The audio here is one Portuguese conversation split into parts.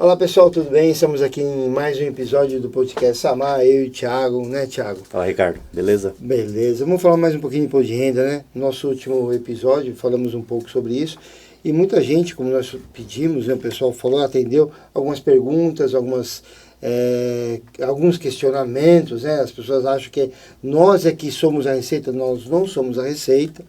Olá pessoal, tudo bem? Estamos aqui em mais um episódio do podcast Samar, eu e o Thiago, né Thiago? Fala Ricardo, beleza? Beleza, vamos falar mais um pouquinho de imposto de renda, né? Nosso último episódio falamos um pouco sobre isso e muita gente, como nós pedimos, né, o pessoal falou, atendeu algumas perguntas, alguns questionamentos, né? As pessoas acham que nós é que somos a Receita, nós não somos a Receita.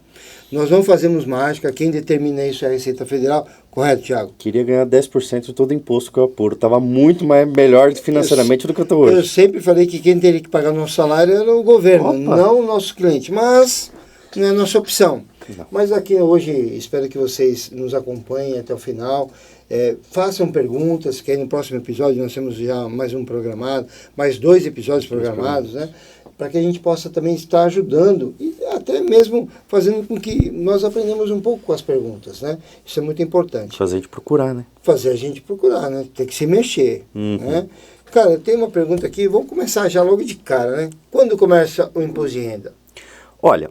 Nós não fazemos mágica, quem determina isso é a Receita Federal, correto, Thiago? Queria ganhar 10% de todo o imposto que eu apuro. Estava muito melhor financeiramente do que eu estou hoje. Eu sempre falei que quem teria que pagar o nosso salário era o governo, Opa. não o nosso cliente, mas não é a nossa opção. Não. Mas aqui hoje, espero que vocês nos acompanhem até o final. Façam perguntas, que aí no próximo episódio nós temos já mais um programado, mais 2 episódios programados, né? Para que a gente possa também estar ajudando e até mesmo fazendo com que nós aprendamos um pouco com as perguntas, né? Isso é muito importante. Fazer de procurar, né? Fazer a gente procurar, né? Tem que se mexer, Uhum. né? Cara, tem uma pergunta aqui, vamos começar já logo de cara, né? Quando começa o imposto de renda? Olha,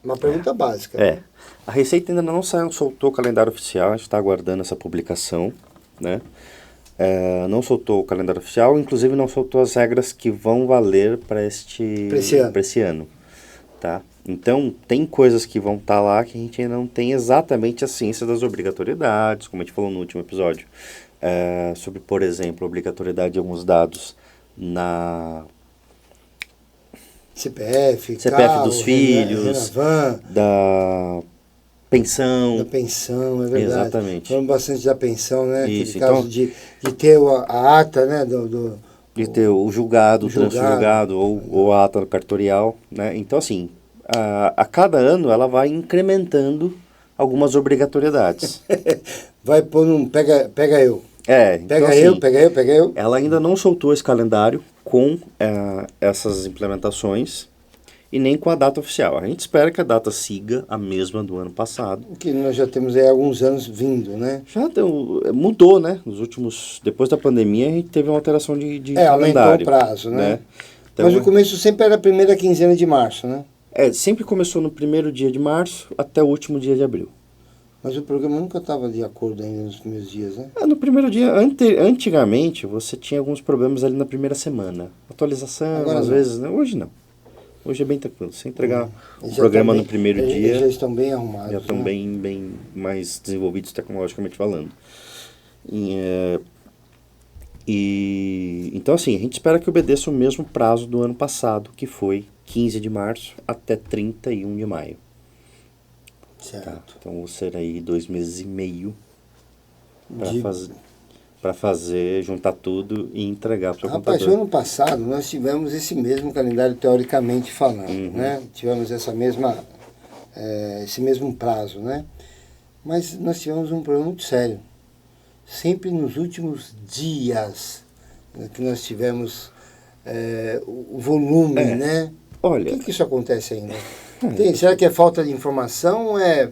Uma pergunta básica. A Receita ainda não soltou o calendário oficial, a gente está aguardando essa publicação, né? Não soltou o calendário oficial, inclusive não soltou as regras que vão valer para esse ano, tá? Então, tem coisas que vão estar lá que a gente ainda não tem exatamente a ciência das obrigatoriedades, como a gente falou no último episódio, sobre, por exemplo, a obrigatoriedade de alguns dados na CPF CPF dos filhos, Renavan, da pensão. da pensão, é verdade. Exatamente. Falamos bastante da pensão, né? Isso, Aquele caso de ter a ata, né? De ter o julgado, o trânsito julgado. julgado ou a ata cartorial, né? Então, assim, a cada ano ela vai incrementando algumas obrigatoriedades. Vai pôr um pega eu. Então, assim, Pega eu. ela ainda não soltou esse calendário com essas implementações e nem com a data oficial. A gente espera que a data siga a mesma do ano passado. O que nós já temos aí há alguns anos vindo, né? Mudou, né? Depois da pandemia, a gente teve uma alteração de calendário. Aumentou o prazo, né? Então, Mas o começo sempre era a primeira quinzena de março, né? Sempre começou no primeiro dia de março até o último dia de abril. Mas o programa nunca estava de acordo ainda nos primeiros dias, né? No primeiro dia, antigamente, você tinha alguns problemas ali na primeira semana. Atualização, Agora às não. vezes, né? Hoje não. Hoje é bem tranquilo. Você entregar o Eles programa já no primeiro eles dia, já estão bem arrumados, já estão né? bem mais desenvolvidos tecnologicamente falando. Então, assim, a gente espera que obedeça o mesmo prazo do ano passado, que foi 15 de março até 31 de maio. Certo. Tá? Então, vão ser aí 2 meses e meio De- para fazer, juntar tudo e entregar para o seu Rapaz, o computador. ano passado nós tivemos esse mesmo calendário teoricamente falando, né? Tivemos esse mesmo prazo, né? Mas nós tivemos um problema muito sério. Sempre nos últimos dias, né, que nós tivemos o volume, né? Olha, Por que isso acontece ainda? Será que é falta de informação ou é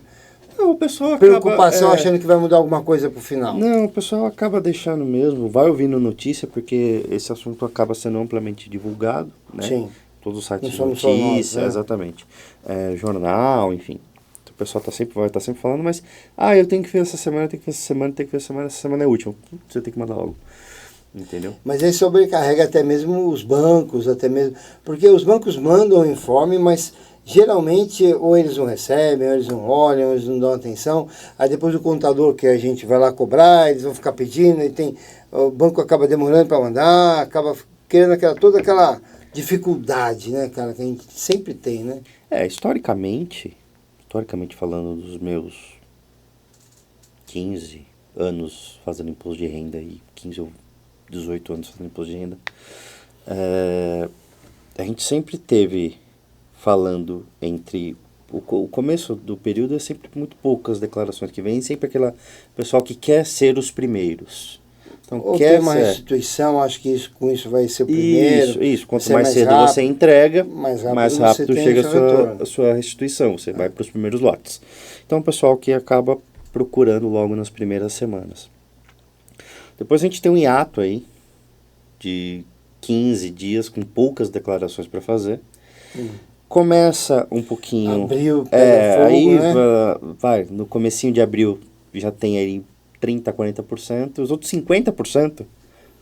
o pessoal preocupação achando que vai mudar alguma coisa pro final? Não, o pessoal acaba deixando mesmo, vai ouvindo notícia, porque esse assunto acaba sendo amplamente divulgado, né? Sim. Todos os sites Não de somos só nós, notícia, né? exatamente. Jornal, enfim. O pessoal vai estar sempre falando, mas eu tenho que ver essa semana, essa semana é a última. Você tem que mandar logo. Entendeu? Mas aí sobrecarrega até mesmo os bancos, porque os bancos mandam o informe, mas geralmente ou eles não recebem, ou eles não olham, ou eles não dão atenção. Aí depois o contador que a gente vai lá cobrar, eles vão ficar pedindo, o banco acaba demorando para mandar, acaba criando toda aquela dificuldade, né, cara, que a gente sempre tem, né? Historicamente falando dos meus 15 anos fazendo imposto de renda e 15 ou 18 anos fazendo imposto de renda, a gente sempre teve falando entre o começo do período é sempre muito poucas declarações que vêm, sempre aquela pessoal que quer ser os primeiros. Então, Ou tem uma instituição, acho que com isso vai ser o primeiro. Isso. Quanto mais cedo rápido, você entrega, mais rápido chega a sua restituição. Você vai para os primeiros lotes. Então, o pessoal que acaba procurando logo nas primeiras semanas. Depois a gente tem um hiato aí de 15 dias com poucas declarações para fazer. Começa um pouquinho... Abril, pega fogo, aí né? vai, no comecinho de abril já tem aí 30%, 40%, os outros 50%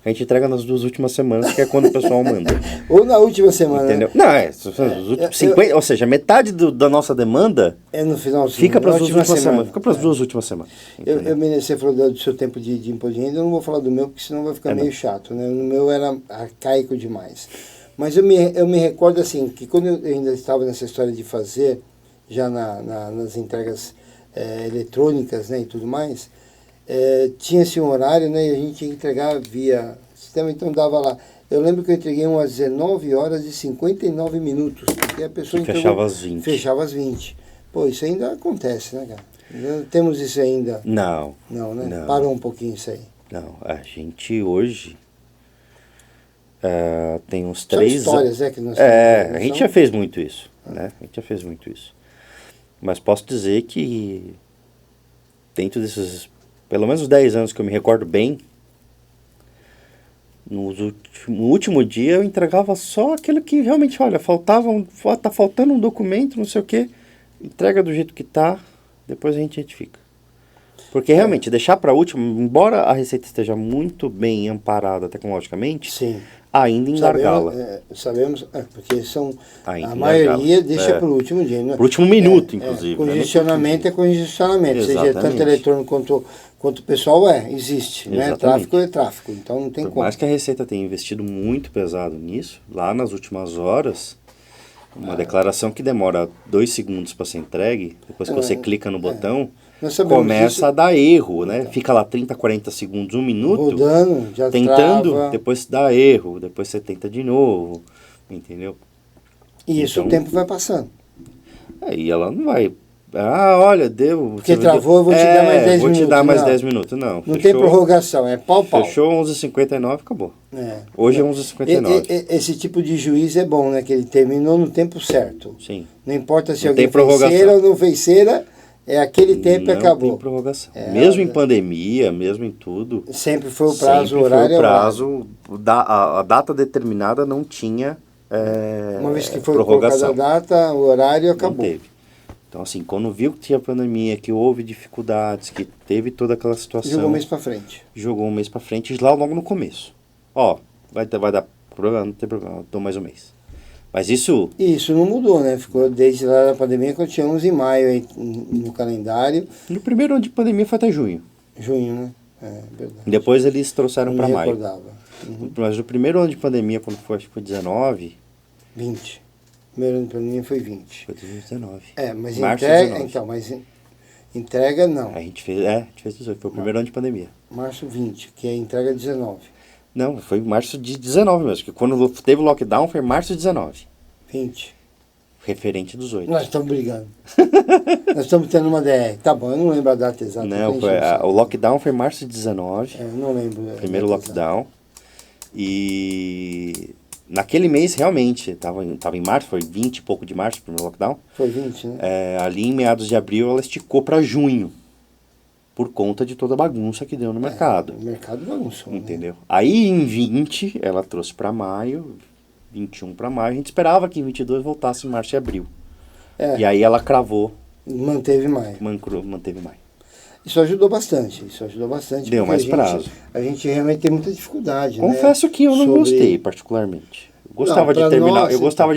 a gente entrega nas 2 últimas semanas, que é quando o pessoal manda. Ou na última semana. Entendeu? Não, os últimos 50%, ou seja, metade da nossa demanda é no final fica para as 2 últimas semanas. Fica para as 2 últimas semanas. Você falou do seu tempo de imposto de renda, eu não vou falar do meu, porque senão vai ficar meio chato, né? No meu era arcaico demais. Mas eu me recordo assim, que quando eu ainda estava nessa história de fazer, já nas entregas eletrônicas, né, e tudo mais, tinha-se um horário, né, e a gente tinha que entregar via sistema, então dava lá. Eu lembro que eu entreguei umas 19 horas e 59 minutos, porque a pessoa fechava às 20. Fechava às 20. Pô, isso ainda acontece, né, cara? Não temos isso ainda. Não. Não, né? Não. Parou um pouquinho isso aí. Não, a gente hoje tem uns São 3 histórias, que nós a gente já fez muito isso, né? A gente já fez muito isso. Mas posso dizer que dentro desses, pelo menos 10 anos que eu me recordo bem, no último dia eu entregava só aquilo que realmente, olha, tá faltando um documento, não sei o quê, entrega do jeito que tá, depois a gente retifica. Porque realmente, deixar para último, embora a Receita esteja muito bem amparada tecnologicamente, sim, ainda engargala. Sabemos, porque Ainda a maioria engargala. deixa para o último dia. Né? Para o último minuto, inclusive. Congestionamento é congestionamento, seja tanto eletrônico quanto pessoal existe. Né? Tráfico é tráfico, então não tem como. Por mais que a Receita tenha investido muito pesado nisso, lá nas últimas horas, uma declaração que demora 2 segundos para ser entregue, depois que você clica no botão, começa a dar erro, né? Então, fica lá 30, 40 segundos, 1 minuto, rodando, já tentando, trava. Depois dá erro, depois você tenta de novo, entendeu? E isso o tempo vai passando. E ela não vai... olha, deu... Porque travou, eu vou te dar mais 10 minutos. Vou te dar mais 10 minutos, não. Não tem prorrogação, é pau. Fechou 11h59, acabou. Hoje é 11h59. Esse tipo de juiz é bom, né? Que ele terminou no tempo certo. Sim. Não importa se alguém fez cera ou não fez cera, aquele tempo e acabou. Não tem prorrogação. Mesmo em pandemia, mesmo em tudo... Sempre foi o prazo, o horário. Foi o prazo, a data determinada não tinha uma vez que foi colocada a data, o horário acabou. Não teve. Então, assim, quando viu que tinha pandemia, que houve dificuldades, que teve toda aquela situação... Jogou um mês pra frente. Jogou um mês pra frente, logo no começo. Vai dar problema, não tem problema, dou mais um mês. Mas isso... Isso não mudou, né? Ficou desde lá da pandemia, que tínhamos em maio aí, no calendário. No primeiro ano de pandemia foi até junho. Junho, né? Verdade. Depois eles trouxeram para maio. Recordava. Mas no primeiro ano de pandemia, quando foi, acho que foi 19... 20. Primeiro ano de pandemia foi 20. Foi 2019. Mas março entrega... 19. Então, mas entrega não. A gente fez 18, foi o primeiro ano de pandemia. Março 20, que é entrega 19. Não, foi março de 19 mesmo, que quando teve o lockdown foi março de 19. 20. Referente dos 8. Nós estamos brigando. Nós estamos tendo uma DR. Tá bom, eu não lembro a data exata. Não, o lockdown foi março de 19. Eu não lembro. Primeiro lockdown. Exata. E naquele mês, realmente, estava em março, foi 20 e pouco de março o primeiro lockdown. Foi 20, né? Ali em meados de abril, ela esticou para junho. Por conta de toda a bagunça que deu no mercado. O mercado bagunçou. Entendeu? Né? Aí em 20, ela trouxe para maio, 21 para maio. A gente esperava que em 22 voltasse em março e abril. E aí ela cravou. Manteve maio. Manteve maio. Isso ajudou bastante. Deu mais prazo. A gente realmente tem muita dificuldade. Confesso que eu não gostei, particularmente. Eu gostava de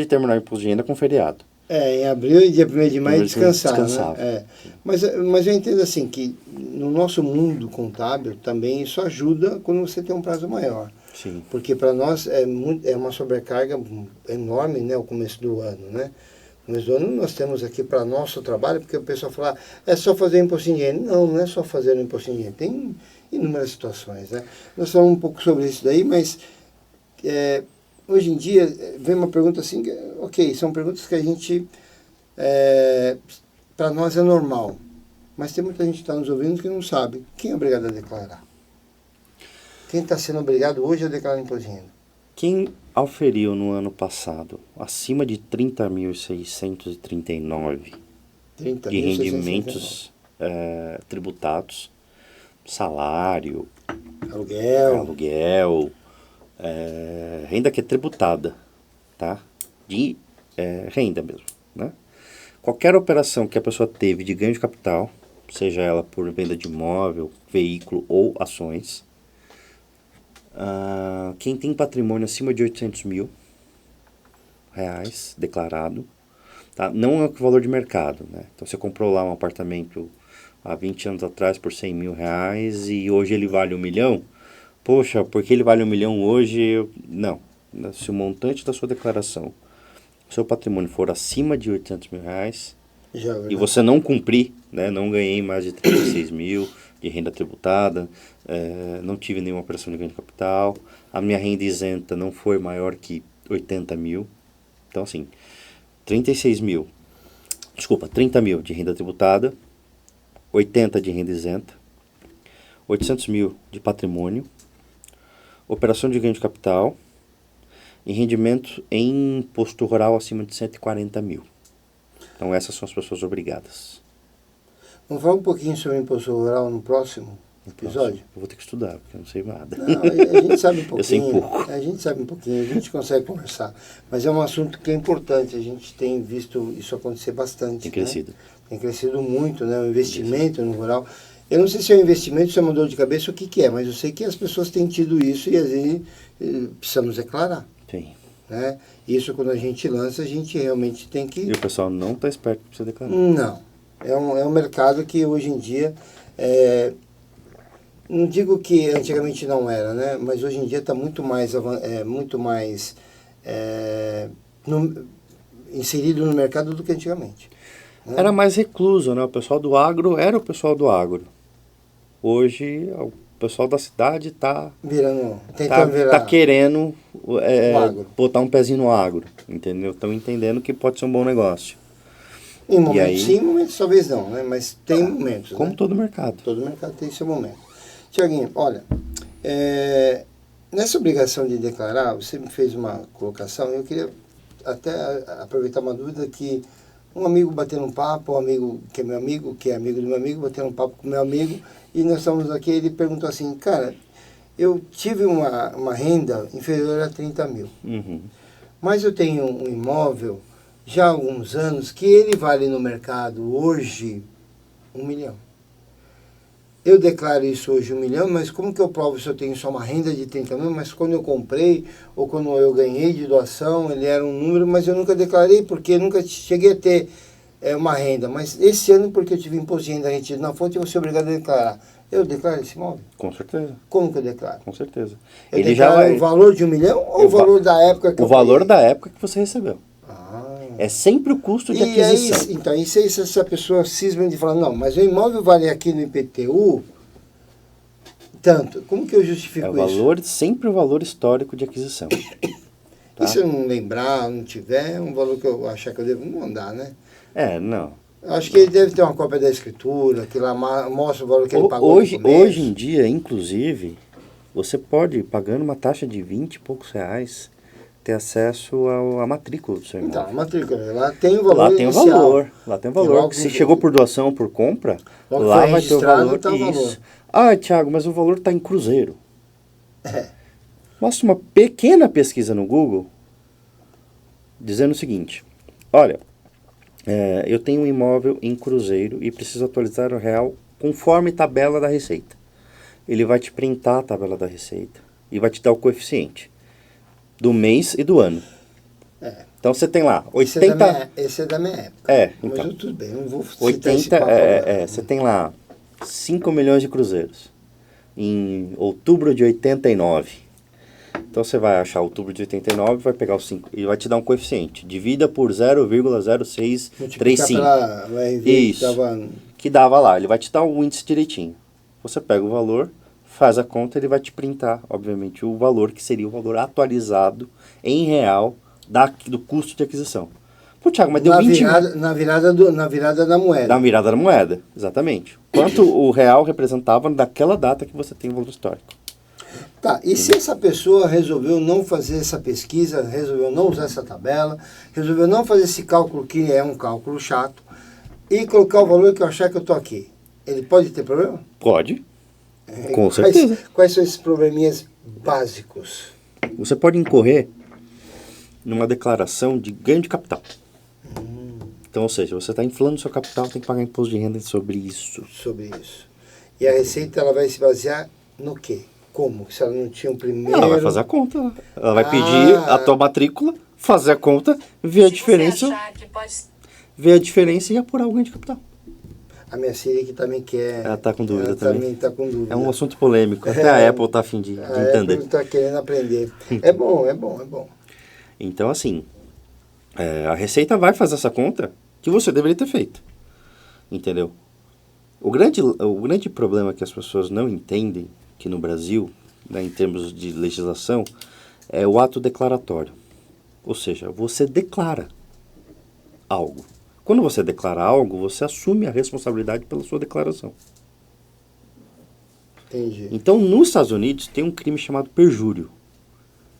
terminar o imposto de renda com feriado. Em abril e dia 1º de maio descansar. Né? Mas eu entendo assim que no nosso mundo contábil também isso ajuda quando você tem um prazo maior. Sim. Porque para nós é uma sobrecarga enorme, né, o começo do ano, né? No começo do ano nós temos aqui para nosso trabalho, porque o pessoal fala, é só fazer imposto de renda. Não é só fazer o imposto de renda, tem inúmeras situações, né? Nós falamos um pouco sobre isso daí, mas hoje em dia vem uma pergunta assim, ok, são perguntas que a gente, para nós é normal, mas tem muita gente que está nos ouvindo que não sabe. Quem é obrigado a declarar? Quem está sendo obrigado hoje a declarar imposto de renda? Quem auferiu no ano passado acima de 30.639 de rendimentos tributados, salário, aluguel, renda que é tributada, tá? De renda mesmo, né? Qualquer operação que a pessoa teve de ganho de capital, seja ela por venda de imóvel, veículo ou ações. Quem tem patrimônio acima de 800 mil reais declarado, tá? Não é o valor de mercado, né? Então você comprou lá um apartamento há 20 anos atrás por 100 mil reais e hoje ele vale 1 milhão. Poxa, porque ele vale 1 milhão hoje? Não. Se o montante da sua declaração, seu patrimônio for acima de 800 mil reais e você não cumprir, né? Não ganhei mais de 36 mil de renda tributada, não tive nenhuma operação de ganho de capital, a minha renda isenta não foi maior que 80 mil. Então, assim, 30 mil de renda tributada, 80 de renda isenta, 800 mil de patrimônio, operação de ganho de capital e rendimento em imposto rural acima de 140 mil. Então, essas são as pessoas obrigadas. Vamos falar um pouquinho sobre o imposto rural no próximo episódio? Eu vou ter que estudar, porque eu não sei nada. Não, a gente sabe um pouquinho. Eu sei pouco. A gente sabe um pouquinho, a gente consegue conversar. Mas é um assunto que é importante, a gente tem visto isso acontecer bastante. Tem crescido. Né? Tem crescido muito, né? O investimento no rural. Eu não sei se é um investimento, se é uma dor de cabeça, o que é, mas eu sei que as pessoas têm tido isso e às vezes precisamos declarar. Tem. Né? Isso quando a gente lança, a gente realmente tem que... E o pessoal não está esperto para você declarar. Não. É um mercado que hoje em dia... não digo que antigamente não era, né? Mas hoje em dia está muito mais, inserido no mercado do que antigamente. Né? Era mais recluso, né? O pessoal do agro era o pessoal do agro. Hoje, o pessoal da cidade está tentando virar. Tá querendo botar um pezinho no agro, entendeu? Estão entendendo que pode ser um bom negócio. Em momentos sim, em momentos talvez não, né? Mas tem momentos. Como né? todo mercado. Todo mercado tem seu momento. Tiaguinho, olha, nessa obrigação de declarar, você me fez uma colocação, eu queria até aproveitar uma dúvida que um amigo batendo um papo, um amigo que é meu amigo, que é amigo do meu amigo, batendo um papo com meu amigo, e nós estamos aqui, ele perguntou assim, cara, eu tive uma renda inferior a 30 mil, mas eu tenho um imóvel já há alguns anos que ele vale no mercado hoje 1 milhão. Eu declaro isso hoje 1 milhão, mas como que eu provo se eu tenho só uma renda de 30 mil, mas quando eu comprei ou quando eu ganhei de doação, ele era um número, mas eu nunca declarei porque eu nunca cheguei a ter uma renda. Mas esse ano, porque eu tive imposto de renda retido na fonte, eu vou ser obrigado a declarar. Eu declaro esse imóvel? Com certeza. Como que eu declaro? Com certeza. Eu declaro o valor de 1 milhão ou o valor da época que eu paguei? O valor da época que você recebeu. É sempre o custo de aquisição. Então, e se essa pessoa cisma de falar, não, mas o imóvel vale aqui no IPTU tanto. Como que eu justifico isso? Sempre o valor histórico de aquisição. Tá? E se eu não lembrar, não tiver, um valor que eu achar que eu devo mandar, né? Não. Acho que ele deve ter uma cópia da escritura, que lá mostra o valor que ele pagou hoje em dia, inclusive, você pode, pagando uma taxa de 20 e poucos reais, ter acesso à matrícula do seu imóvel. Então, a matrícula, lá tem o valor Lá tem inicial. Lá tem o valor. Se chegou por doação ou por compra, lá vai ter o valor. Tá o valor. Thiago, mas o valor está em cruzeiro. Mostra uma pequena pesquisa no Google, dizendo o seguinte, olha, eu tenho um imóvel em cruzeiro e preciso atualizar o real conforme tabela da Receita. Ele vai te printar a tabela da Receita e vai te dar o coeficiente do mês e do ano. Então você tem lá 80... Esse é da minha época. Então. Mas tudo bem, não vou 80, você tem lá 5 milhões de cruzeiros em outubro de 89. Então você vai achar outubro de 89, vai pegar os 5 e vai te dar um coeficiente. Divida por 0,0635. Isso. Que dava lá. Ele vai te dar um índice direitinho. Você pega o valor, faz a conta, ele vai te printar, obviamente, o valor que seria o valor atualizado em real do custo de aquisição. Pô, Thiago, mas deu 20 mil. Na virada da moeda. Na virada da moeda, exatamente. Quanto o real representava daquela data que você tem o valor histórico. Tá, e se essa pessoa resolveu não fazer essa pesquisa, resolveu não usar essa tabela, resolveu não fazer esse cálculo que é um cálculo chato, e colocar o valor que eu achar que eu estou aqui, ele pode ter problema? Pode. Com certeza. Quais são esses probleminhas básicos? Você pode incorrer numa declaração de ganho de capital. Então, ou seja, você está inflando seu capital, tem que pagar imposto de renda sobre isso. Sobre isso. E a Receita, ela vai se basear no quê? Como? Se ela não tinha um primeiro... Ela vai fazer a conta. Ela vai pedir a tua matrícula, fazer a conta, ver a diferença, ver a diferença e apurar o ganho de capital. A minha filha que também quer... Ela está com dúvida também. Está com dúvida. É um assunto polêmico. Até a Apple está a fim de entender. A Apple está querendo aprender. É bom, é bom, é bom. Então, assim, a Receita vai fazer essa conta que você deveria ter feito. Entendeu? O grande problema que as pessoas não entendem aqui no Brasil, né, em termos de legislação, é o ato declaratório. Ou seja, você declara algo. Quando você declara algo, você assume a responsabilidade pela sua declaração. Entendi. Então, nos Estados Unidos, tem um crime chamado perjúrio,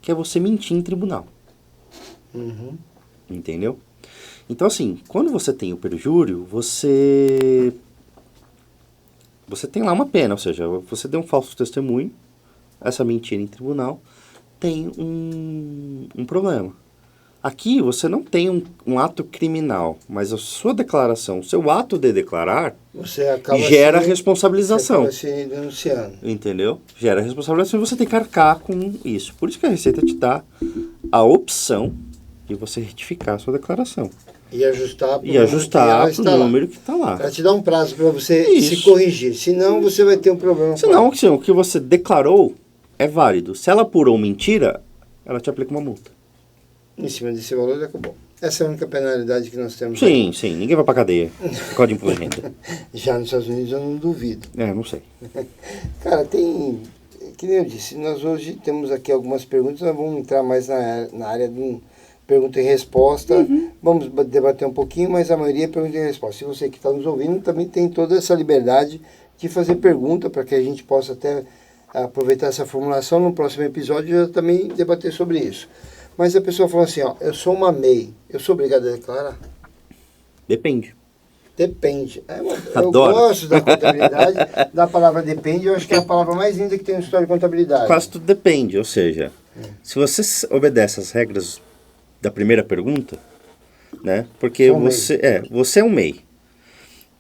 que é você mentir em tribunal. Uhum. Entendeu? Então, assim, quando você tem o perjúrio, você tem lá uma pena, ou seja, você deu um falso testemunho, essa mentira em tribunal, tem um problema. Aqui você não tem um ato criminal, mas a sua declaração, o seu ato de declarar, gera responsabilização. Você acaba se denunciando. Entendeu? Gera responsabilização e você tem que arcar com isso. Por isso que a Receita te dá a opção de você retificar a sua declaração. E ajustar para o número que está lá. Ela te dá um prazo para você se corrigir. Senão você vai ter um problema. Senão o que você declarou é válido. Se ela apurou mentira, ela te aplica uma multa. Em cima desse valor, acabou. Essa é a única penalidade que nós temos. Sim, sim. Ninguém vai para cadeia por causa de imposto de renda. Já nos Estados Unidos eu não duvido. Não sei. Cara, tem... Que nem eu disse, nós hoje temos aqui algumas perguntas, nós vamos entrar mais na área de pergunta e resposta. Uhum. Vamos debater um pouquinho, mas a maioria é pergunta e resposta. Se você que está nos ouvindo também tem toda essa liberdade de fazer pergunta para que a gente possa até aproveitar essa formulação no próximo episódio e já também debater sobre isso. Mas a pessoa fala assim, ó, eu sou uma MEI, eu sou obrigado a declarar? Depende. Depende. Eu gosto da contabilidade, da palavra depende, eu acho que é a palavra mais linda que tem na história de contabilidade. Quase tudo depende, ou seja, se você obedece às regras da primeira pergunta, né, porque você é um MEI,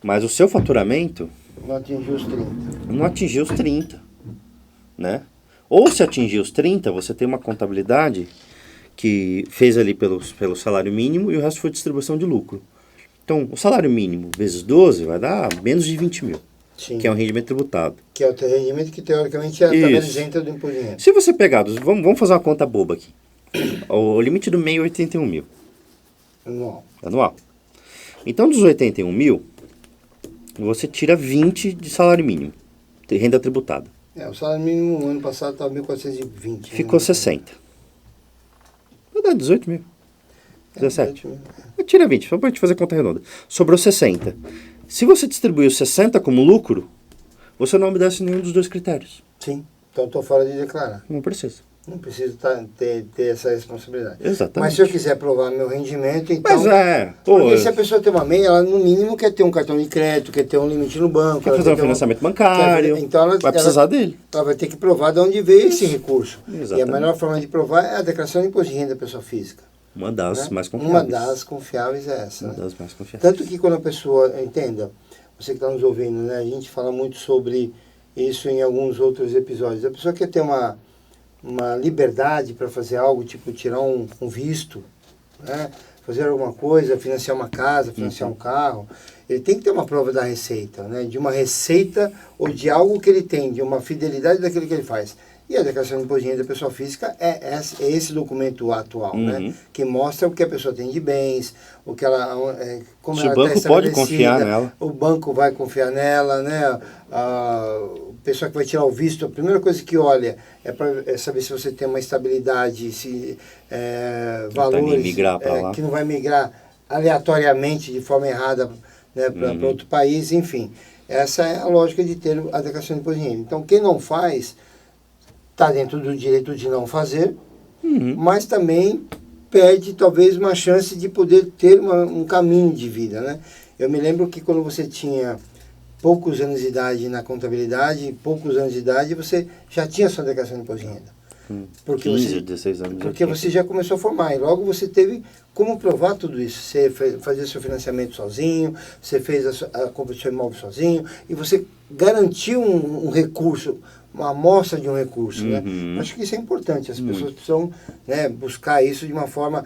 mas o seu faturamento não atingiu os 30. Não atingiu os 30, né? Ou se atingir os 30, você tem uma contabilidade que fez ali pelo salário mínimo e o resto foi distribuição de lucro. Então, o salário mínimo vezes 12 vai dar menos de 20 mil, Sim. que é um rendimento tributado. Que é o rendimento que, teoricamente, é a tabela isenta do imposto de renda. Se você pegar, vamos fazer uma conta boba aqui. O limite do MEI é 81 mil. Anual. Então, dos 81 mil, você tira 20 de salário mínimo, de renda tributada. O salário mínimo no ano passado estava 1.420. Ficou 60. Vai dar 18 mil. 17. Tira 20, só para a gente fazer conta redonda. Sobrou 60. Se você distribuiu 60 como lucro, você não obedece nenhum dos dois critérios. Sim. Então estou fora de declarar. Não precisa. Não preciso ter essa responsabilidade. Exatamente. Mas se eu quiser provar meu rendimento, então... Mas porque se a pessoa tem uma MEI, ela no mínimo quer ter um cartão de crédito, quer ter um limite no banco. Quer fazer um financiamento bancário, então vai precisar dele. Ela vai ter que provar de onde veio esse recurso. Exatamente. E a melhor forma de provar é a declaração de imposto de renda da pessoa física. Uma das mais confiáveis. Uma das confiáveis é essa. Uma das mais confiáveis. Tanto que quando a pessoa, entenda, você que está nos ouvindo, né, a gente fala muito sobre isso em alguns outros episódios. A pessoa quer ter uma liberdade para fazer algo, tipo tirar um visto, né? Fazer alguma coisa, financiar uma casa, financiar um carro. Ele tem que ter uma prova da receita, né? De uma receita ou de algo que ele tem, de uma fidelidade daquilo que ele faz. E a declaração de imposto de renda da pessoa física é esse documento atual, né? Que mostra o que a pessoa tem de bens, o que ela, como se ela o banco pode confiar nela. O banco vai confiar nela, né? A pessoa que vai tirar o visto, a primeira coisa que olha é saber se você tem uma estabilidade, se valores que não vai migrar aleatoriamente de forma errada, né, para outro país, enfim. Essa é a lógica de ter a declaração de imposto de renda. Então, quem não faz está dentro do direito de não fazer, mas também perde talvez uma chance de poder ter um caminho de vida, né? Eu me lembro que quando você tinha poucos anos de idade na contabilidade, poucos anos de idade, você já tinha sua declaração de imposto de renda. Porque 15, 16 anos. Porque você já começou a formar, e logo você teve como provar tudo isso. Você fazia seu financiamento sozinho, você fez a compra do seu imóvel sozinho, e você garantiu um recurso, uma amostra de um recurso. Né? Acho que isso é importante, as pessoas precisam, né, buscar isso de uma forma,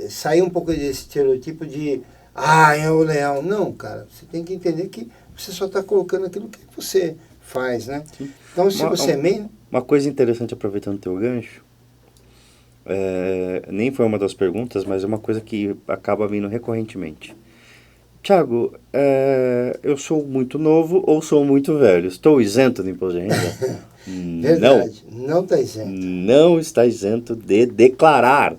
sair um pouco desse estereotipo de, é o leão. Não, cara, você tem que entender que você só está colocando aquilo que você faz, né? Sim. Então, se você é meio... Uma coisa interessante, aproveitando o teu gancho, nem foi uma das perguntas, mas é uma coisa que acaba vindo recorrentemente. Tiago, eu sou muito novo ou sou muito velho? Estou isento do imposto de renda? Verdade, não está isento. Não está isento de declarar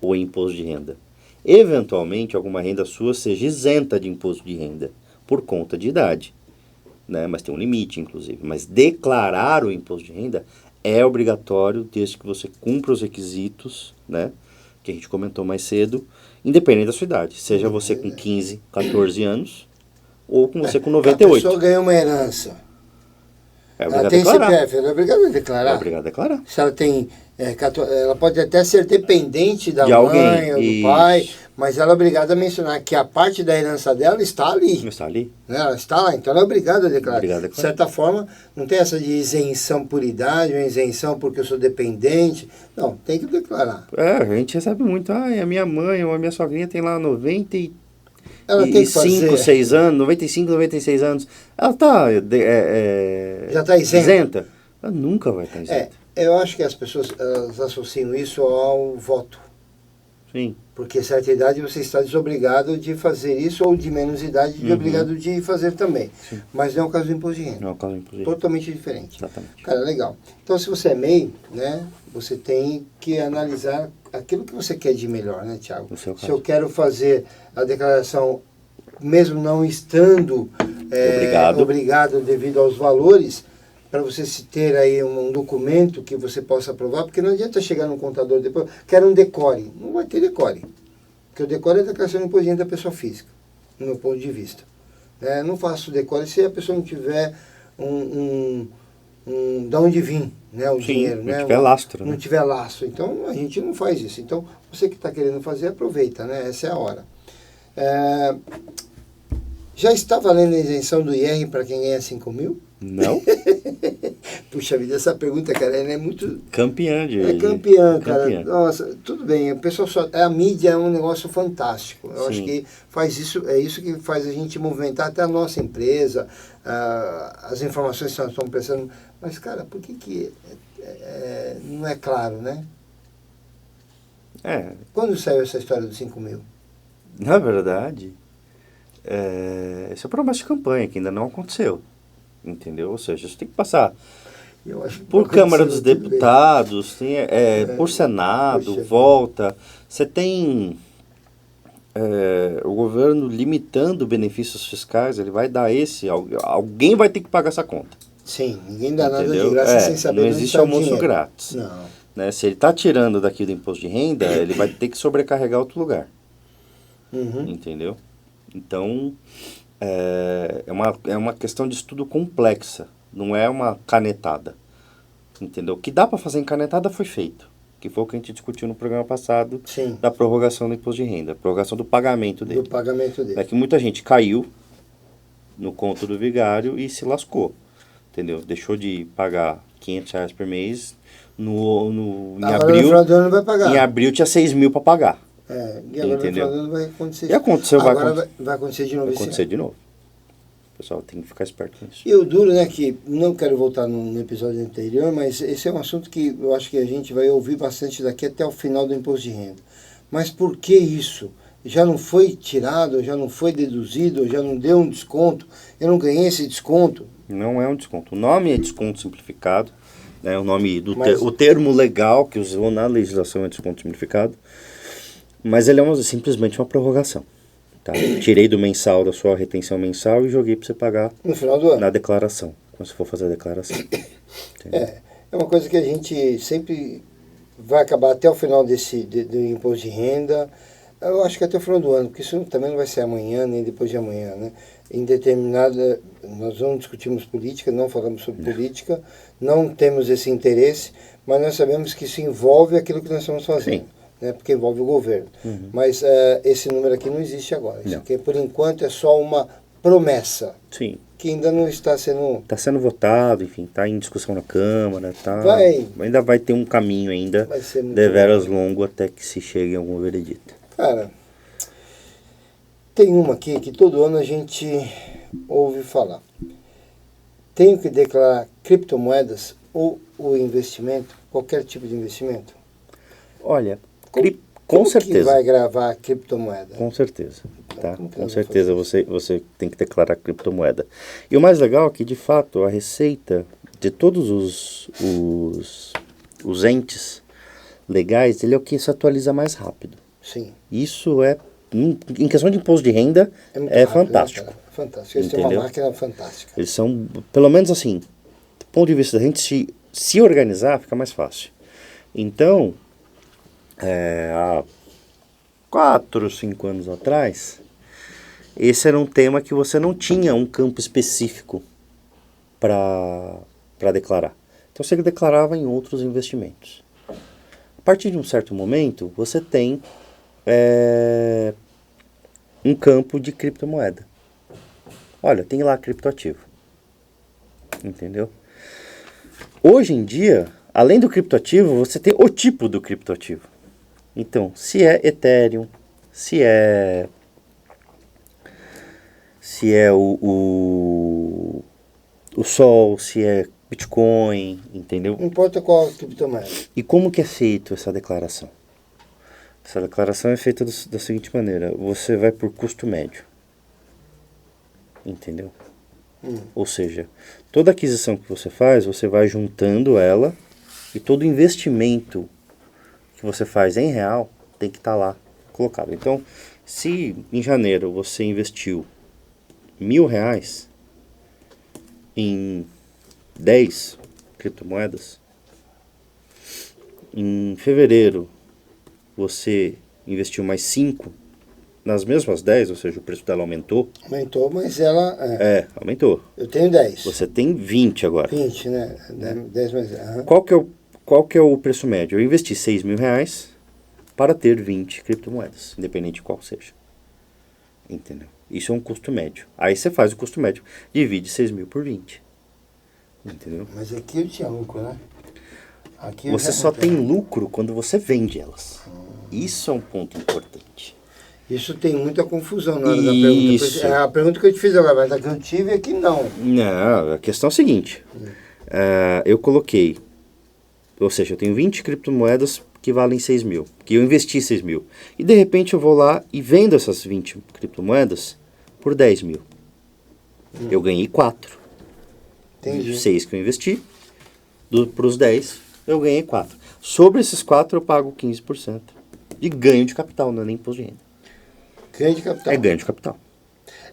o imposto de renda. Eventualmente, alguma renda sua seja isenta de imposto de renda por conta de idade, né? Mas tem um limite, inclusive. Mas declarar o imposto de renda é obrigatório desde que você cumpra os requisitos, né, que a gente comentou mais cedo, independente da sua idade. Seja você com 15, 14 anos ou com você com 98. A pessoa ganhou uma herança. Ela tem CPF, ela é obrigada a declarar. É obrigada a declarar. Se ela tem... ela pode até ser dependente da de mãe alguém, ou do pai, mas ela é obrigada a mencionar que a parte da herança dela está ali. Está ali. Né? Ela está lá, então ela é obrigada a declarar. Obrigada a declarar. De certa forma, não tem essa de isenção por idade, ou isenção porque eu sou dependente. Não, tem que declarar. A gente recebe muito. A minha mãe ou a minha sogrinha tem lá 95, Ela tem que fazer... 6 anos, 95, 96 anos. Ela está já está isenta. Ela nunca vai estar isenta. Eu acho que as pessoas elas associam isso ao voto. Sim. Porque a certa idade você está desobrigado de fazer isso, ou de menos idade de obrigado de fazer também. Sim. Mas não é o caso do imposto de renda. Não é o caso do imposto de renda. Totalmente diferente. Exatamente. Cara, legal. Então, se você é MEI, né, você tem que analisar aquilo que você quer de melhor, né, Tiago? Se eu quero fazer a declaração, mesmo não estando obrigado devido aos valores, para você se ter aí um documento que você possa aprovar, porque não adianta chegar no contador depois, quero um decore. Não vai ter decore. Porque o decore é a declaração de imposto de renda da pessoa física, no meu ponto de vista. Não faço decore se a pessoa não tiver de onde vir, né, o dinheiro. Não tiver lastro. Não tiver lastro. Então, a gente não faz isso. Então, você que está querendo fazer, aproveita, né? Essa é a hora. Já está valendo a isenção do IR para quem ganha 5 mil? Não. Puxa vida, essa pergunta, cara, ela é muito... Campeã de... É campeã, cara. Campeã. Nossa, tudo bem, o pessoal a mídia é um negócio fantástico. Eu acho que faz isso, é isso que faz a gente movimentar até a nossa empresa, as informações que nós estamos prestando. Mas, cara, por que não é claro, né? Quando saiu essa história dos 5 mil? Na verdade, essa é promessa de campanha que ainda não aconteceu. Entendeu? Ou seja, isso tem que passar por Câmara dos Deputados, por Senado, volta. Você tem o governo limitando benefícios fiscais, ele vai dar alguém vai ter que pagar essa conta. Sim, ninguém dá nada de graça sem saber. Não existe almoço grátis. Não. Né? Se ele está tirando daqui do imposto de renda, ele vai ter que sobrecarregar outro lugar. Entendeu? Então... É uma questão de estudo complexa, não é uma canetada, entendeu? O que dá para fazer em canetada foi feito, que foi o que a gente discutiu no programa passado. Sim. Da prorrogação do imposto de renda, prorrogação do pagamento dele. Do pagamento dele. É que muita gente caiu no conto do vigário e se lascou, entendeu? Deixou de pagar R$500 por mês, em abril, no final do ano vai pagar. Em abril tinha 6 mil para pagar. E agora no final do ano vai acontecer. E aconteceu, vai acontecer de novo. Vai acontecer de novo. O pessoal tem que ficar esperto nisso. E o duro, né, que não quero voltar no episódio anterior, mas esse é um assunto que eu acho que a gente vai ouvir bastante daqui até o final do imposto de renda. Mas por que isso? Já não foi tirado, já não foi deduzido, já não deu um desconto, eu não ganhei esse desconto? Não é um desconto. O nome é desconto simplificado, né? O nome o termo legal que usou na legislação é desconto simplificado. Mas ele é simplesmente uma prorrogação. Tá? Tirei do mensal, da sua retenção mensal e joguei para você pagar no final do ano. Na declaração, quando você for fazer a declaração. É uma coisa que a gente sempre vai acabar até o final do imposto de renda, Eu acho que até o final do ano, porque isso também não vai ser amanhã nem depois de amanhã, né? Em determinada... Nós não discutimos política, não falamos sobre política, não temos esse interesse, mas nós sabemos que isso envolve aquilo que nós estamos fazendo, né? Porque envolve o governo. Mas esse número aqui não existe agora. Isso aqui, por enquanto, é só uma promessa. Sim. Que ainda não está sendo... Está sendo votado, enfim, está em discussão na Câmara, ainda vai ter um caminho ainda, deveras longo, até que se chegue a algum veredito. Cara, tem uma aqui que todo ano a gente ouve falar. Tenho que declarar criptomoedas ou o investimento, qualquer tipo de investimento? Olha, com certeza. Que vai gravar criptomoeda? Com certeza. Tá? Com certeza você tem que declarar criptomoeda. E o mais legal é que, de fato, a receita de todos os entes legais, ele é o que se atualiza mais rápido. Sim. Isso em questão de imposto de renda, é rápido, fantástico. Né, fantástico. Eles têm uma máquina fantástica. Eles são, pelo menos assim, do ponto de vista da gente se organizar, fica mais fácil. Então, há 4, 5 anos atrás, esse era um tema que você não tinha um campo específico para declarar. Então você declarava em outros investimentos. A partir de um certo momento, você tem um campo de criptomoeda. Olha, tem lá criptoativo. Entendeu? Hoje em dia, além do criptoativo, você tem o tipo do criptoativo. Então, se é Ethereum, se é o Sol, se é Bitcoin, entendeu? Não importa qual criptomoeda. E como que é feito essa declaração? Essa declaração é feita da seguinte maneira: você vai por custo médio. Entendeu? Ou seja, toda aquisição que você faz, você vai juntando ela, e todo investimento que você faz em real tem que estar lá colocado. Então, se em janeiro você investiu R$1.000 em 10 criptomoedas, em fevereiro você investiu mais 5 nas mesmas 10, ou seja, o preço dela aumentou. Aumentou, mas ela... aumentou. Eu tenho 10. Você tem 20 agora. 20, né? 10 mais... Qual que é o preço médio? Eu investi R$6.000 para ter 20 criptomoedas, independente de qual seja. Entendeu? Isso é um custo médio. Aí você faz o custo médio, divide 6.000 por 20. Entendeu? Mas aqui eu tinha lucro, né? Aqui você só tem lucro quando você vende elas. Isso é um ponto importante. Isso tem muita confusão na hora da pergunta. É a pergunta que eu te fiz agora, mas a que eu tive é que não. Não, a questão é a seguinte. Eu coloquei, ou seja, eu tenho 20 criptomoedas que valem 6.000, que eu investi 6.000. E de repente eu vou lá e vendo essas 20 criptomoedas por 10.000. Eu ganhei 4. Entendi. 6 que eu investi, para os 10 eu ganhei 4. Sobre esses 4 eu pago 15% de ganho de capital, não é nem imposto de renda. Ganho de capital. É ganho de capital.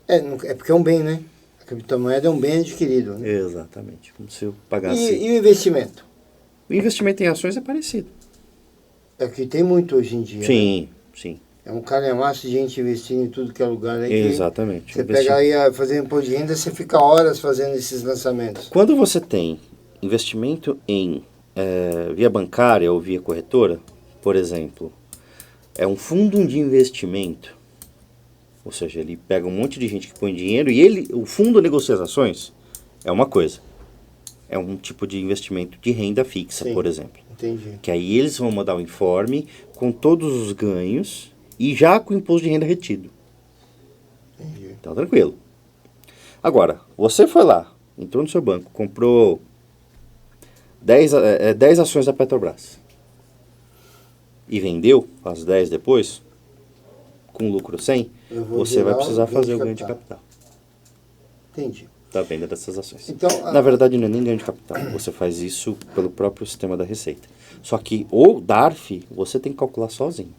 É porque é um bem, né? A criptomoeda é um bem adquirido. Né? Exatamente. Como se eu pagasse. E o investimento? O investimento em ações é parecido. É o que tem muito hoje em dia. Sim, né? sim. É um calhamaço de gente investindo em tudo que é lugar. Aí Exatamente. Você pega aí a fazer imposto de renda, você fica horas fazendo esses lançamentos. Quando você tem investimento em via bancária ou via corretora, por exemplo, é um fundo de investimento, ou seja, ele pega um monte de gente que põe dinheiro e o fundo negocia as ações, é uma coisa. É um tipo de investimento de renda fixa, por exemplo. Entendi. Que aí eles vão mandar o informe com todos os ganhos e já com o imposto de renda retido. Entendi. Então, tranquilo. Agora, você foi lá, entrou no seu banco, comprou 10 ações da Petrobras e vendeu as 10 depois, com lucro 100, você vai precisar fazer o ganho de capital. Entendi. Da venda dessas ações. Então, na verdade, não é nem ganho de capital. Você faz isso pelo próprio sistema da Receita. Só que o DARF, você tem que calcular sozinho.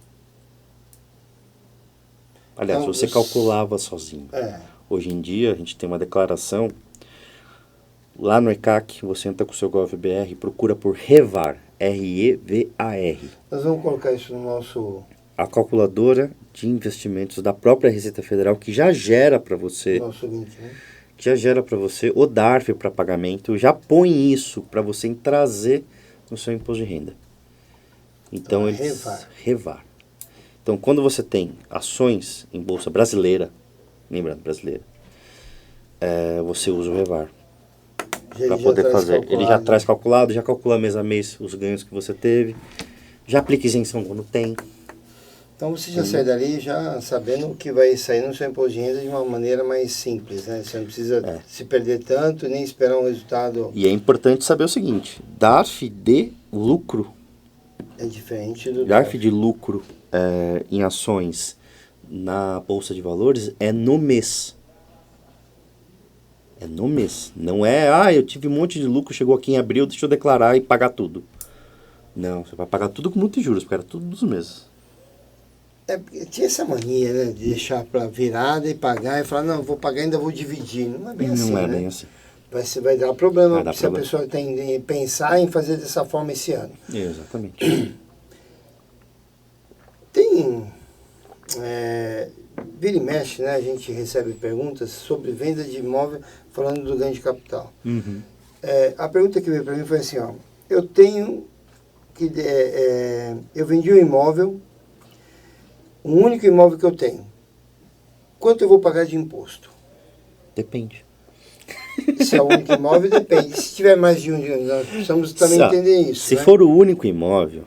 Aliás, então, você calculava sozinho. É. Hoje em dia, a gente tem uma declaração. Lá no ECAC, você entra com o seu GovBR e procura por REVAR. R-E-V-A-R. Nós vamos colocar isso no nosso... A calculadora de investimentos da própria Receita Federal, que já gera para você, Nosso ouvinte, né? que já gera para você o DARF para pagamento, já põe isso para você trazer no seu imposto de renda. Então, Revar. Então, quando você tem ações em bolsa brasileira, lembrando, brasileira, você usa o Revar para poder fazer. Ele já traz calculado, já calcula mês a mês os ganhos que você teve, já aplica isenção quando tem. Então você já sai dali já sabendo que vai sair no seu imposto de renda de uma maneira mais simples, né? Você não precisa se perder tanto, nem esperar um resultado... E é importante saber o seguinte, DARF de lucro... É diferente do... DARF de lucro em ações na Bolsa de Valores é no mês. É no mês. Não é, eu tive um monte de lucro, chegou aqui em abril, deixa eu declarar e pagar tudo. Não, você vai pagar tudo com multa e juros, porque era tudo dos meses. Tinha essa mania, né, de deixar para virada e pagar e falar, não, vou pagar e ainda vou dividir. Não é bem assim, Não é né? bem assim. Vai dar problema dar se problema. a pessoa tem que pensar em fazer dessa forma esse ano. Exatamente. Tem... vira e mexe, né? A gente recebe perguntas sobre venda de imóvel falando do ganho de capital. Uhum. A pergunta que veio para mim foi assim, ó, eu vendi um imóvel, um único imóvel que eu tenho. Quanto eu vou pagar de imposto? Depende. Se é o único imóvel, depende. Se tiver mais de um, nós precisamos também entender isso. Se for o único imóvel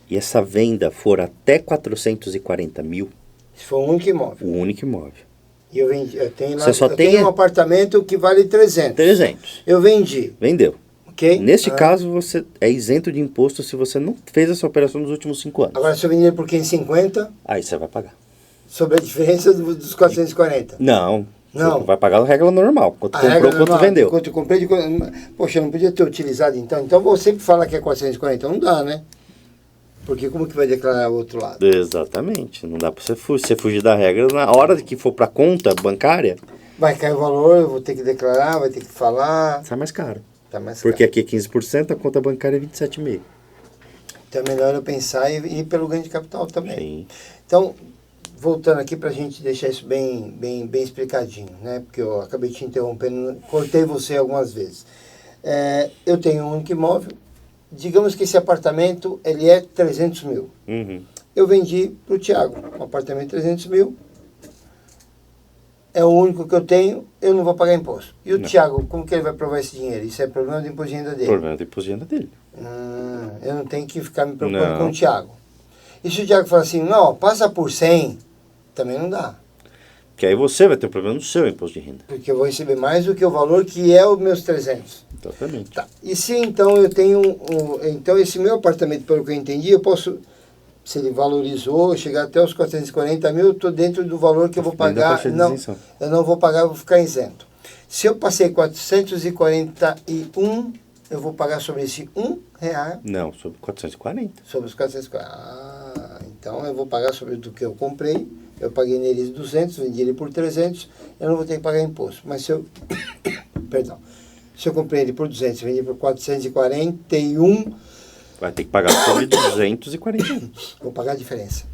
e essa venda for até 440 mil... Se for um único imóvel. O único imóvel. E eu vendi, eu tenho lá, Você só tem tenho um apartamento que vale 300. 300. Eu vendi. Vendeu. Ok? Neste caso, você é isento de imposto se você não fez essa operação nos últimos 5 anos. Agora, se eu vender por 550, Aí você vai pagar. sobre a diferença dos 440. Não. Não. Você vai pagar a regra normal. Quanto comprou, quanto vendeu. Quanto eu comprei, poxa, eu não podia ter utilizado então. Então, vou sempre falar que é 440. Não dá, né? Porque como que vai declarar o outro lado? Exatamente. Não dá para você fugir da regra. Na hora que for para conta bancária... Vai cair o valor, eu vou ter que declarar, vai ter que falar. Sai mais caro. Tá mais Porque caro. aqui é 15%, a conta bancária é 27,5%. Então é melhor eu pensar e ir pelo ganho de capital também. Sim. Então, voltando aqui para a gente deixar isso bem explicadinho, né? Porque eu acabei te interrompendo, cortei você algumas vezes. Eu tenho um único imóvel, digamos que esse apartamento ele é 300 mil. Uhum. Eu vendi para o Thiago um apartamento de 300 mil, é o único que eu tenho, eu não vou pagar imposto. E o Thiago, como que ele vai provar esse dinheiro? Isso é problema do imposto de renda dele. Problema do imposto de renda dele. Eu não tenho que ficar me preocupando com o Thiago. E se o Thiago falar assim, não, passa por 100, também não dá. Porque aí você vai ter um problema no seu imposto de renda. Porque eu vou receber mais do que o valor que é os meus 300. Exatamente. Tá. E se então eu tenho, então esse meu apartamento, pelo que eu entendi, eu posso, se ele valorizou, chegar até os 440 mil, eu estou dentro do valor que eu vou pagar. Não, eu não vou pagar, eu vou ficar isento. Se eu passei 441, eu vou pagar sobre esse R$1. Não, sobre 440. Sobre os 440. Então eu vou pagar sobre do que eu comprei. Eu paguei neles 200, vendi ele por 300, eu não vou ter que pagar imposto. Mas se eu... Perdão. Se eu comprei ele por 200 e vendi por 441... Vai ter que pagar sobre 241. Vou pagar a diferença.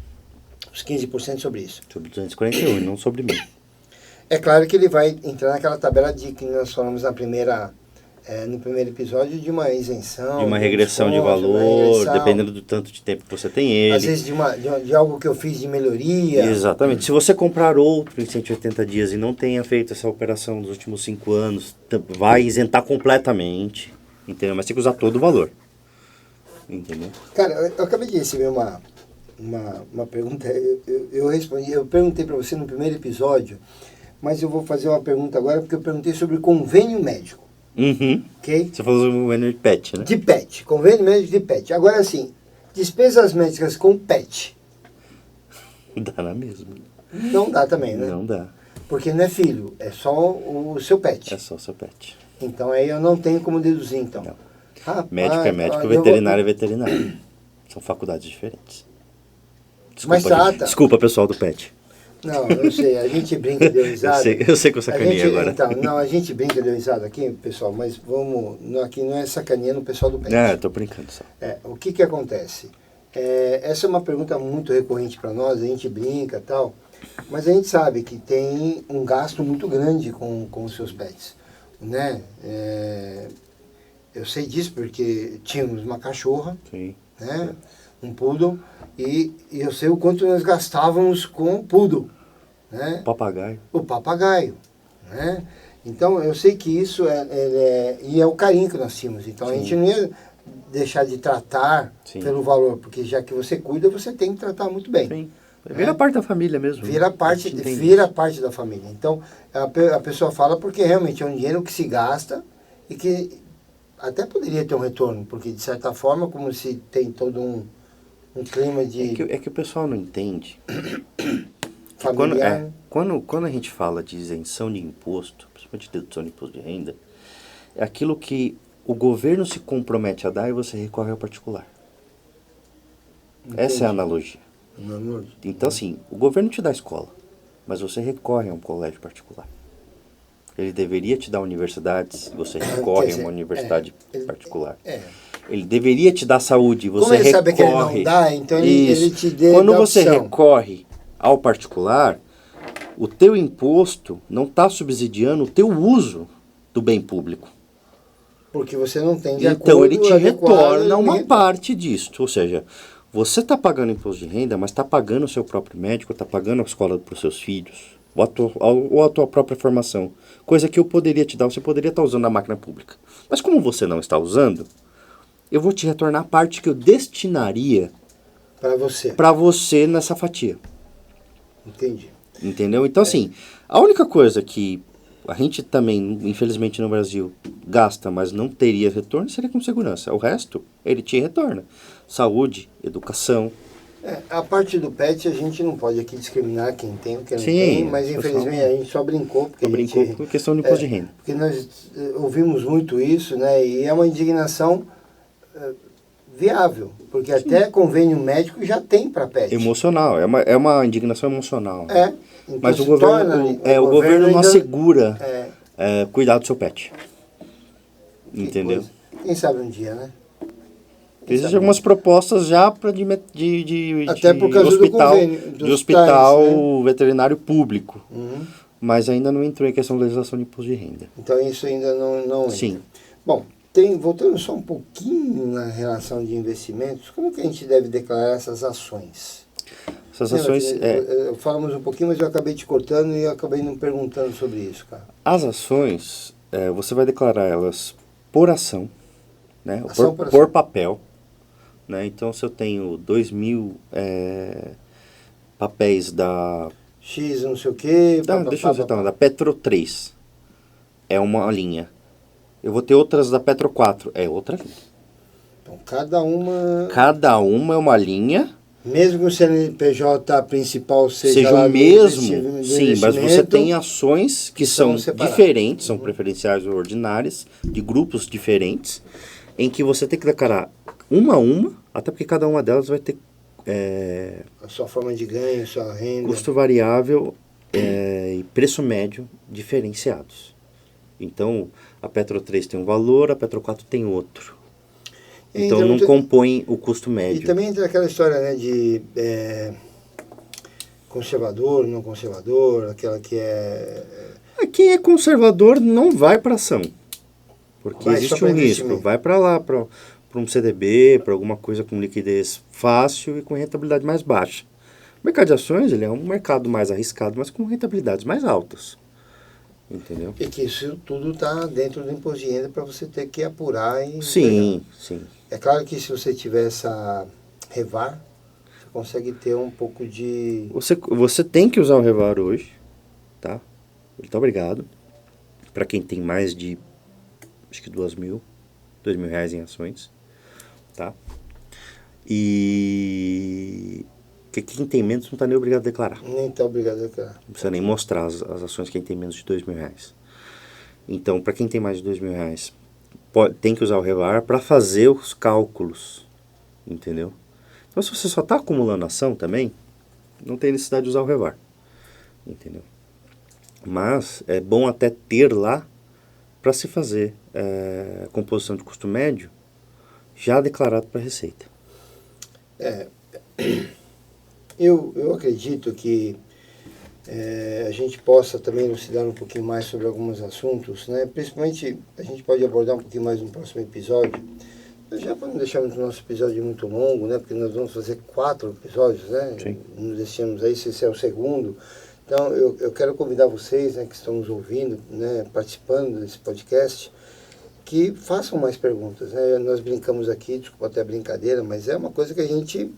Os 15% sobre isso. Sobre 241 e não sobre 1.000. É claro que ele vai entrar naquela tabela de que nós falamos no primeiro episódio de uma isenção. De uma regressão de valor, dependendo do tanto de tempo que você tem ele. Às vezes de algo que eu fiz de melhoria. Exatamente. Se você comprar outro em 180 dias e não tenha feito essa operação nos últimos 5 anos, vai isentar completamente. Entendeu? Mas tem que usar todo o valor. Entendeu? Cara, eu acabei de receber uma pergunta. Eu respondi, eu perguntei para você no primeiro episódio, mas eu vou fazer uma pergunta agora porque eu perguntei sobre convênio médico. Uhum. Ok? Você falou do de PET, né? De PET, convênio médico de PET. Agora, assim, despesas médicas com PET. Dá na mesma. Não dá também, né? Não dá. Porque não é filho, é só o seu PET. É só o seu PET. Então aí eu não tenho como deduzir, então. Não. Rapaz, Médico é médico, veterinário é veterinário. São faculdades diferentes. Mas trata. Desculpa, pessoal do PET. Não, eu sei, a gente brinca, deu risada. Eu sei que eu sacaneei agora. Então, não, a gente brinca, deu risada aqui, pessoal, mas aqui não é sacaneando o pessoal do PET. Tô brincando só. O que acontece? Essa é uma pergunta muito recorrente para nós, a gente brinca e tal, mas a gente sabe que tem um gasto muito grande com os seus pets, né? Eu sei disso porque tínhamos uma cachorra, Sim. né? Um poodle, e eu sei o quanto nós gastávamos com o poodle, né? Papagaio. O papagaio, né? Então eu sei que isso e é o carinho que nós tínhamos, então Sim. a gente não ia deixar de tratar Sim. pelo valor, porque já que você cuida, você tem que tratar muito bem. Sim. Vira parte da família mesmo. Vira parte da família. Então, a pessoa fala porque realmente é um dinheiro que se gasta e que até poderia ter um retorno, porque de certa forma, como se tem todo um clima de É que o pessoal não entende. familiar. Quando a gente fala de isenção de imposto, principalmente dedução de imposto de renda, é aquilo que o governo se compromete a dar e você recorre ao particular. Essa é a analogia. Então, assim, o governo te dá escola, mas você recorre a um colégio particular. Ele deveria te dar universidades, você recorre a uma universidade particular. Ele deveria te dar saúde, você Como ele recorre. sabe que ele não dá, então ele te dê Quando a você opção. recorre ao particular, o teu imposto não está subsidiando o teu uso do bem público. Porque você não tem de Então ele acordo te adequado, retorna uma alimento. parte disso. Ou seja, você está pagando imposto de renda, mas está pagando o seu próprio médico, está pagando a escola para os seus filhos, ou a tua própria formação. Coisa que eu poderia te dar, você poderia estar usando a máquina pública. Mas como você não está usando, eu vou te retornar a parte que eu destinaria Para você. você nessa fatia. Entendi. Entendeu? Então, assim, a única coisa que a gente também, infelizmente no Brasil, gasta, mas não teria retorno, seria com segurança. O resto, ele te retorna. Saúde, educação. A parte do pet a gente não pode aqui discriminar quem tem ou quem não Sim, tem, mas pessoal, infelizmente a gente só brincou. Porque Só brincou com questão de imposto de renda. Porque nós ouvimos muito isso, né? E é uma indignação viável, porque até convênio médico já tem para pet. Emocional, é uma indignação emocional. Então Mas o se governo, torna, o governo não ainda- assegura cuidar do seu pet. que Entendeu? coisa. Quem sabe um dia, né? Existem algumas propostas já para de Até por causa do hospital, convênio, dos de hospital hospitais, veterinário público. Uhum. Mas ainda não entrou em questão de legislação de imposto de renda. Então isso ainda não entra. Sim. Bom, voltando só um pouquinho na relação de investimentos, como que a gente deve declarar essas ações? Essas ações... Falamos um pouquinho, mas eu acabei te cortando e eu acabei não perguntando sobre isso, cara. As ações, você vai declarar elas por ação, né? Ação Por ação. papel. Né? Então, se eu tenho 2.000 papéis da... X não sei o quê... Deixa eu citar, da Petro 3 é uma linha. Eu vou ter outras da Petro 4, é outra linha. Então, cada uma é uma linha... Mesmo que o CNPJ principal seja o lá mesmo, sim, mas você investimento, tem ações que são separadas. diferentes, são preferenciais ou ordinárias, de grupos diferentes, em que você tem que declarar uma a uma, até porque cada uma delas vai ter a sua forma de ganho, sua renda. custo variável e preço médio diferenciados. Então, a Petro 3 tem um valor, a Petro 4 tem outro. Então não compõe o custo médio. E também tem aquela história, né, de conservador, não conservador, aquela que Quem é conservador não vai para ação. Porque existe um risco. Vai para lá, para um CDB, para alguma coisa com liquidez fácil e com rentabilidade mais baixa. O mercado de ações ele é um mercado mais arriscado, mas com rentabilidades mais altas. Entendeu? E que isso tudo está dentro do imposto de renda para você ter que apurar e... Sim, sim. É claro que se você tiver essa Revar, você consegue ter um pouco de... Você tem que usar o Revar hoje, tá? Ele tá obrigado. Para quem tem mais de, acho que R$2.000 reais em ações, tá? E quem tem menos não tá nem obrigado a declarar. Nem tá obrigado a declarar. Não precisa nem mostrar as ações quem tem menos de R$2.000 reais. Então, para quem tem mais de R$2.000 reais, tem que usar o Revar para fazer os cálculos, entendeu? Então, se você só está acumulando ação também, não tem necessidade de usar o Revar, entendeu? Mas é bom até ter lá para se fazer composição de custo médio já declarado para a Receita. Eu acredito que a gente possa também elucidar um pouquinho mais sobre alguns assuntos, né? Principalmente a gente pode abordar um pouquinho mais no próximo episódio, já para não deixarmos o nosso episódio muito longo, né? Porque nós vamos fazer 4 episódios, né? Sim. Nos destinamos a isso, esse é o segundo. Então eu quero convidar vocês, né, que estão nos ouvindo, né, participando desse podcast, que façam mais perguntas, né? Nós brincamos aqui, desculpa até a brincadeira, mas é uma coisa que a gente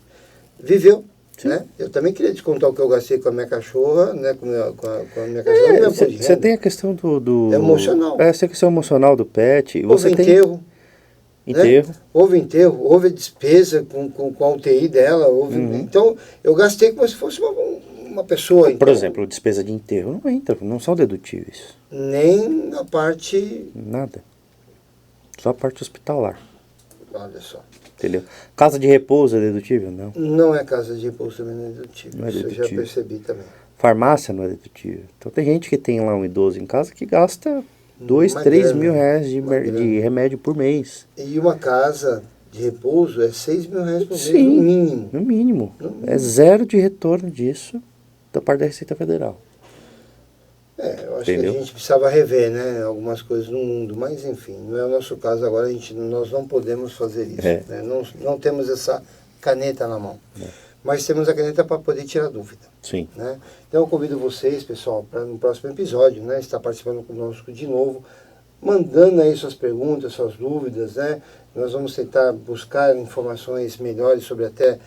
viveu. Né? Eu também queria te contar o que eu gastei com a minha cachorra, né? com a minha cachorra. Você tem a questão do emocional. Essa questão emocional do pet. Houve enterro. Enterro. Né? Houve enterro, houve despesa com a UTI dela. Então, eu gastei como se fosse uma pessoa. Por exemplo, despesa de enterro não entra, não são dedutíveis. Nem a parte... Nada. Só a parte hospitalar. Olha só. Entendeu? Casa de repouso é dedutível? Não. Não é casa de repouso, também não é dedutível. Não é dedutível. Isso eu já percebi também. Farmácia não é dedutível. Então tem gente que tem lá um idoso em casa que gasta 2, 3 mil reais de remédio por mês. E uma casa de repouso é 6 mil reais por mês, Sim, no mínimo. No mínimo. É zero de retorno disso da parte da Receita Federal. Eu acho que a gente precisava rever, né, algumas coisas no mundo, mas enfim, não é o nosso caso agora, nós não podemos fazer isso. Né? Não temos essa caneta na mão, mas temos a caneta para poder tirar dúvida. Sim. Né? Então eu convido vocês, pessoal, para no próximo episódio, né, estar participando conosco de novo, mandando aí suas perguntas, suas dúvidas, né? Nós vamos tentar buscar informações melhores sobre até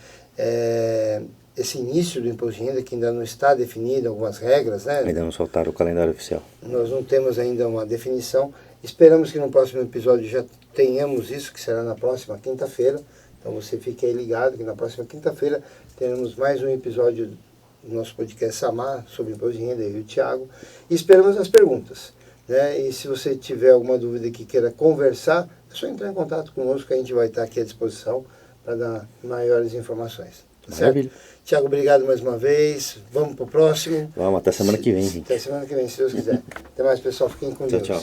esse início do imposto de renda, que ainda não está definido, algumas regras, né? Ainda não soltaram o calendário oficial. Nós não temos ainda uma definição. Esperamos que no próximo episódio já tenhamos isso, que será na próxima quinta-feira. Então você fique aí ligado que na próxima quinta-feira teremos mais um episódio do nosso podcast Samar sobre imposto de renda, eu e o Thiago. E esperamos as perguntas. Né? E se você tiver alguma dúvida que queira conversar, é só entrar em contato conosco, que a gente vai estar aqui à disposição para dar maiores informações. Maravilha. Thiago, obrigado mais uma vez. Vamos para o próximo. Vamos, até semana que vem, gente. Até semana que vem, se Deus quiser. Até mais, pessoal. Fiquem com Deus. Tchau.